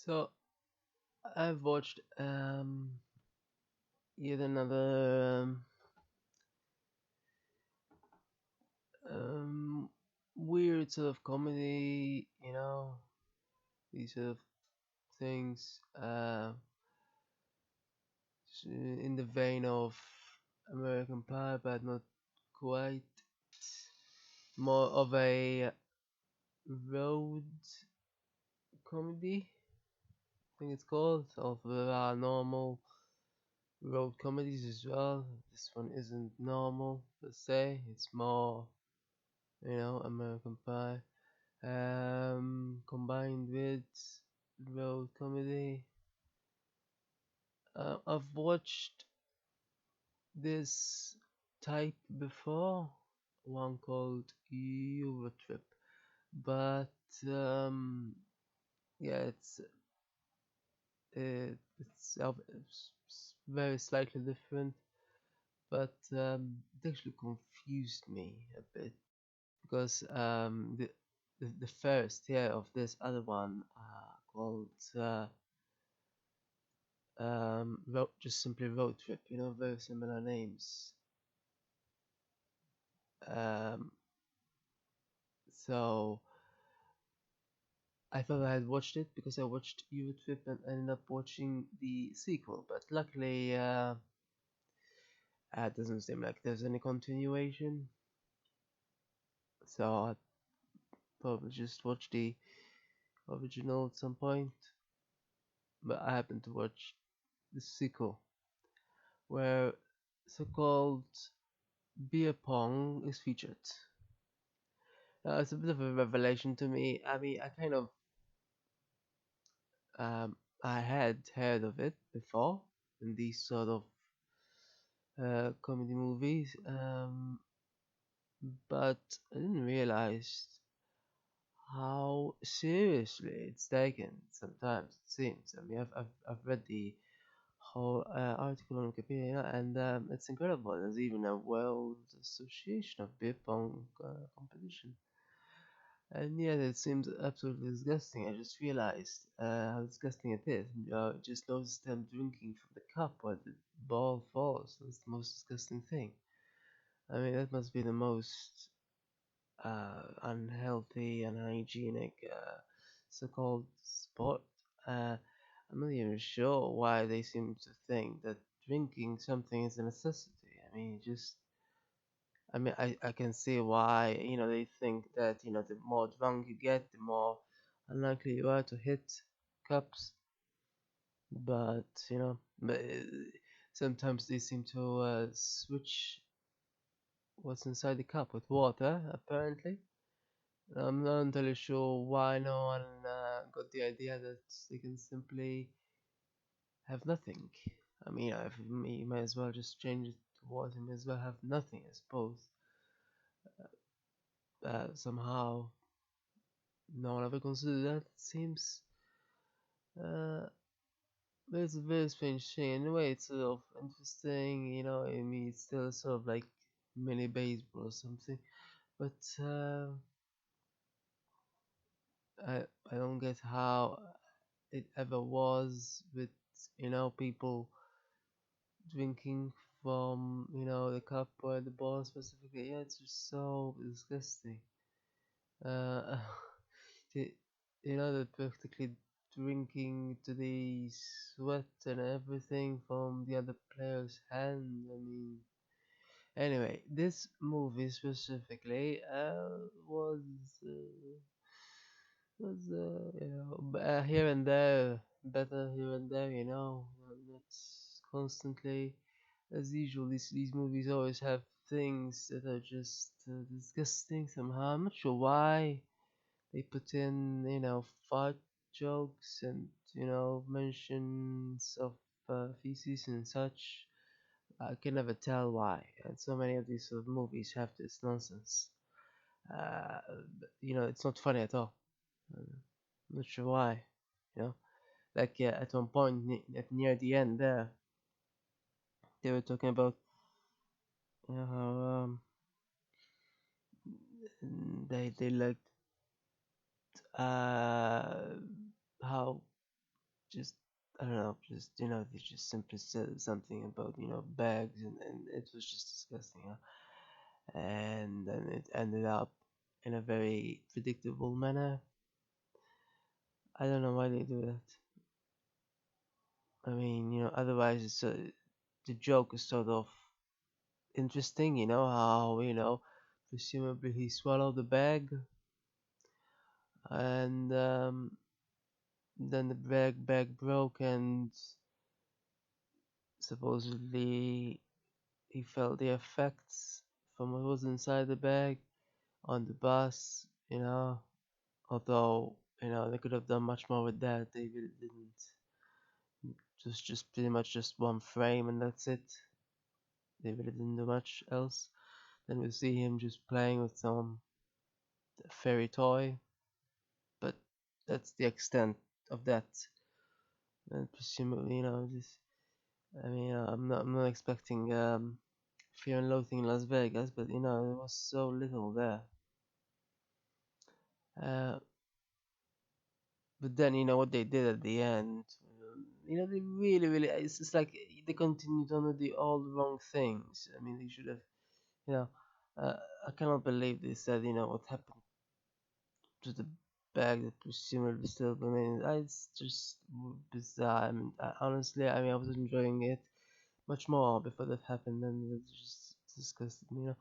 So I've watched yet another um, weird sort of comedy, these sort of things in the vein of American Pie, but not quite. More of a road comedy, I think it's called. Although there are normal road comedies as well. This one isn't normal per se. It's more, American Pie. Combined with road comedy. I've watched this type before, one called Eurotrip, but um, yeah, it's very slightly different, but it actually confused me a bit because the first year of this other one called just simply road trip, very similar names. Um, so I thought I had watched it because I watched Eurotrip and ended up watching the sequel, but luckily it doesn't seem like there's any continuation. So I probably just watch the original at some point, but I happened to watch the sequel where so-called beer pong is featured. It's a bit of a revelation to me. I mean, um, I had heard of it before in these sort of comedy movies, but I didn't realize how seriously it's taken. Sometimes it seems. I mean, I've read the whole article on Wikipedia, and it's incredible. There's even a World Association of Beer Pong competition. And yet it seems absolutely disgusting. I just realized how disgusting it is. Just notice them drinking from the cup while the ball falls. That's the most disgusting thing. I mean, that must be the most unhealthy, unhygienic so-called sport. I'm not even sure why they seem to think that drinking something is a necessity. I mean, I can see why, they think that, the more drunk you get, the more unlikely you are to hit cups. But, sometimes they seem to switch what's inside the cup with water, apparently. I'm not entirely sure why no one got the idea that they can simply have nothing. I mean, if you might as well just change it to water, you might as well have nothing, I suppose. Somehow no one ever considered that, it seems. Uh, but it's a very strange thing. In a way, it's sort of interesting, I mean, it's still sort of like mini baseball or something. But I don't get how it ever was with, people drinking from, the cup or the ball specifically. Yeah, it's just so disgusting. Uh, the, they're practically drinking to the sweat and everything from the other player's hand. I mean, anyway, this movie specifically was here and there, better here and there, not constantly as usual. These movies always have things that are just disgusting somehow. I'm not sure why they put in, fart jokes and, mentions of feces and such. I can never tell why. And so many of these sort of movies have this nonsense. It's not funny at all. I'm not sure why. You know, like at one point near the end there, they were talking about how they liked uh, how just I don't know, just they just simply said something about bags, and it was just disgusting, and then it ended up in a very predictable manner. I don't know why they do that. I mean, otherwise the joke is sort of interesting, how presumably he swallowed the bag, and then the bag broke, and supposedly he felt the effects from what was inside the bag on the bus, although they could have done much more with that. They really didn't. Just pretty much just one frame, and that's it. They really didn't do much else. Then we see him just playing with some fairy toy, but that's the extent of that. And presumably, this. I mean, I'm not expecting Fear and Loathing in Las Vegas, but there was so little there. Uh, but then what they did at the end. They really, really. It's just like they continued on with all the wrong things. I mean, they should have. You know, uh, I cannot believe they said what happened to the bag that presumably still remains. It's just bizarre. I mean, honestly, I mean, I was enjoying it much more before that happened, and it just disgusted me.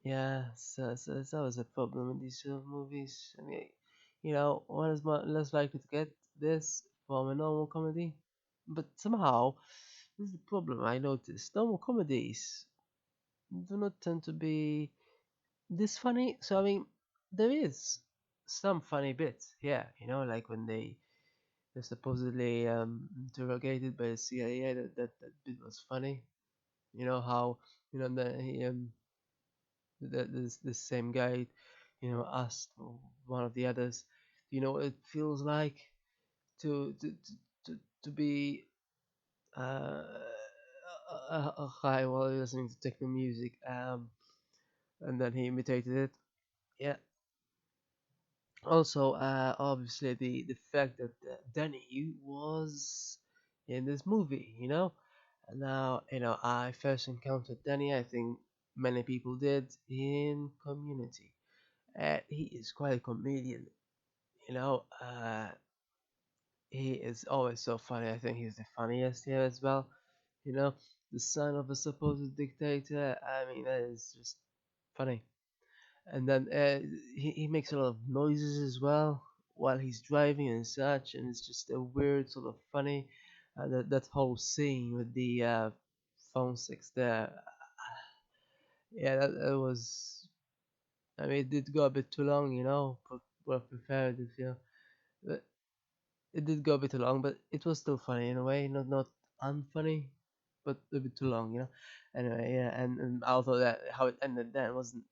Yeah, so it's always a problem with these sort of movies. I mean, one is less likely to get this from a normal comedy, but somehow this is the problem I noticed. Normal comedies do not tend to be this funny. So I mean, there is some funny bits, yeah. Like when they're supposedly interrogated by the CIA. That bit was funny. How that this same guy, asked one of the others, do you know what it feels like to to to to be high while listening to techno music, and then he imitated it. Yeah. Also, obviously the fact that Danny was in this movie, Now, I first encountered Danny. I think many people did in Community. He is quite a comedian, you know. He is always so funny. I think he's the funniest here as well. You know, the son of a supposed dictator. I mean, that is just funny. And then he makes a lot of noises as well while he's driving and such, and it's just a weird sort of funny. That whole scene with the phone sex there. Yeah, that was. I mean, it did go a bit too long, well prepared, but it did go a bit too long, but it was still funny in a way, not unfunny, but a bit too long, Anyway, yeah, and although that how it ended then wasn't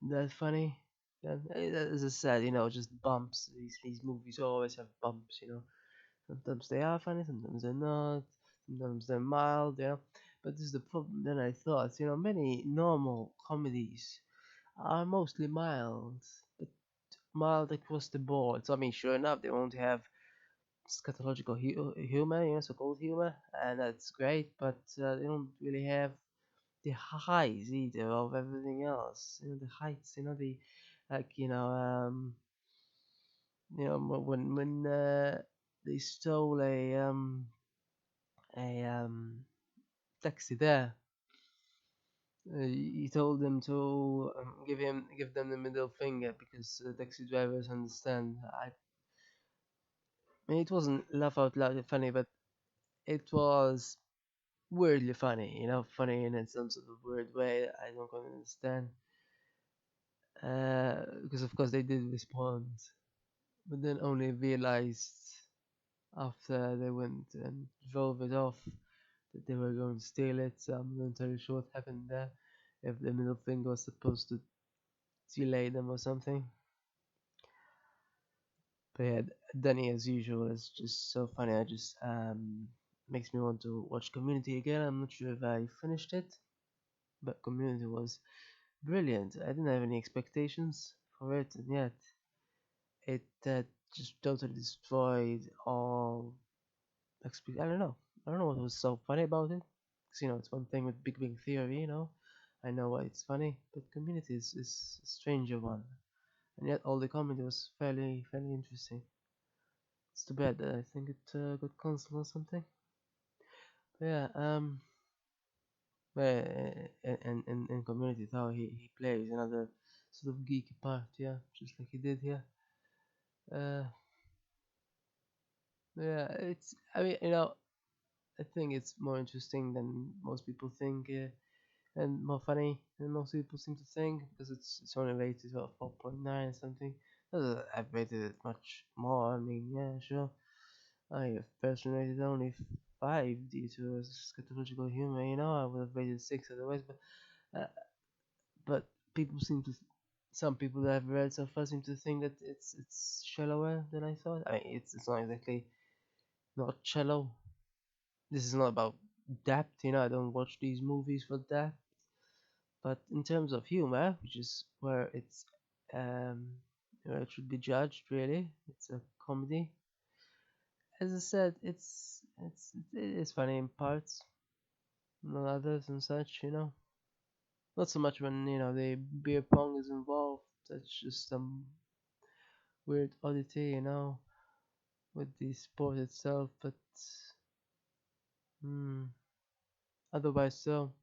that funny, then as I said, just bumps. These movies always have bumps, Sometimes they are funny, sometimes they're not, sometimes they're mild, But this is the problem. Then I thought, many normal comedies are mostly mild, but mild across the board. So I mean, sure enough, they won't have scatological humor, so-called humor, and that's great. But they don't really have the highs either of everything else. The heights, the like, when they stole a taxi there. He told them to give them the middle finger because taxi drivers understand. I mean, it wasn't laugh out loud funny, but it was weirdly funny, funny in some sort of weird way I don't quite understand. Because of course they did respond, but then only realized after they went and drove it off that they were going to steal it. So I'm not entirely sure what happened there. If the middle finger was supposed to delay them or something. But yeah, Danny as usual is just so funny. I just makes me want to watch Community again. I'm not sure if I finished it, but Community was brilliant. I didn't have any expectations for it, and yet it just totally destroyed all. I don't know. I don't know what was so funny about it. 'Cause, it's one thing with Big Bang Theory. I know why it's funny, but Community is a stranger one, and yet all the comedy was fairly interesting. It's too bad that I think it got cancelled or something. But yeah, but in Community, how he plays another sort of geeky part, yeah, just like he did here. Uh, yeah, it's. I mean, I think it's more interesting than most people think, and more funny than most people seem to think, because it's only rated at 4.9 or something. I've rated it much more. I mean, yeah, sure. I have personally rated only 5 due to scatological humor. I would have rated 6 otherwise, uh, but people seem to. Some people that I've read so far seem to think that it's shallower than I thought. I mean, it's not exactly not shallow. This is not about depth. I don't watch these movies for depth. But in terms of humor, which is um, where it should be judged, really, it's a comedy. As I said, it is funny in parts, not others and such. Not so much when the beer pong is involved. That's just some weird oddity, with the sport itself. But hmm, otherwise, so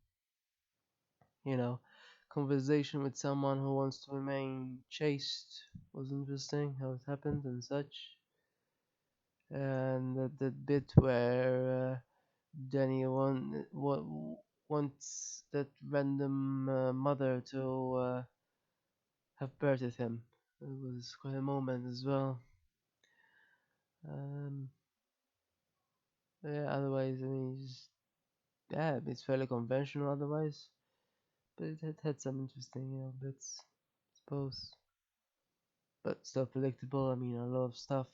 you know, conversation with someone who wants to remain chaste was interesting. How it happened and such. And that bit where Danny wants that random mother to have birthed him. It was quite a moment as well. Um, yeah, otherwise, I mean, yeah, it's fairly conventional otherwise, but it had some interesting, bits, I suppose, but still predictable. I mean, a lot of stuff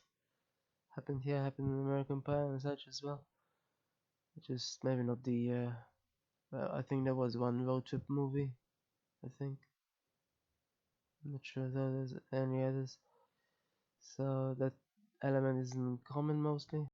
happened here, happened in American Pie and such as well. Just maybe not the. Well, I think there was one road trip movie. I think. I'm not sure though there's any others. So that element is in common mostly.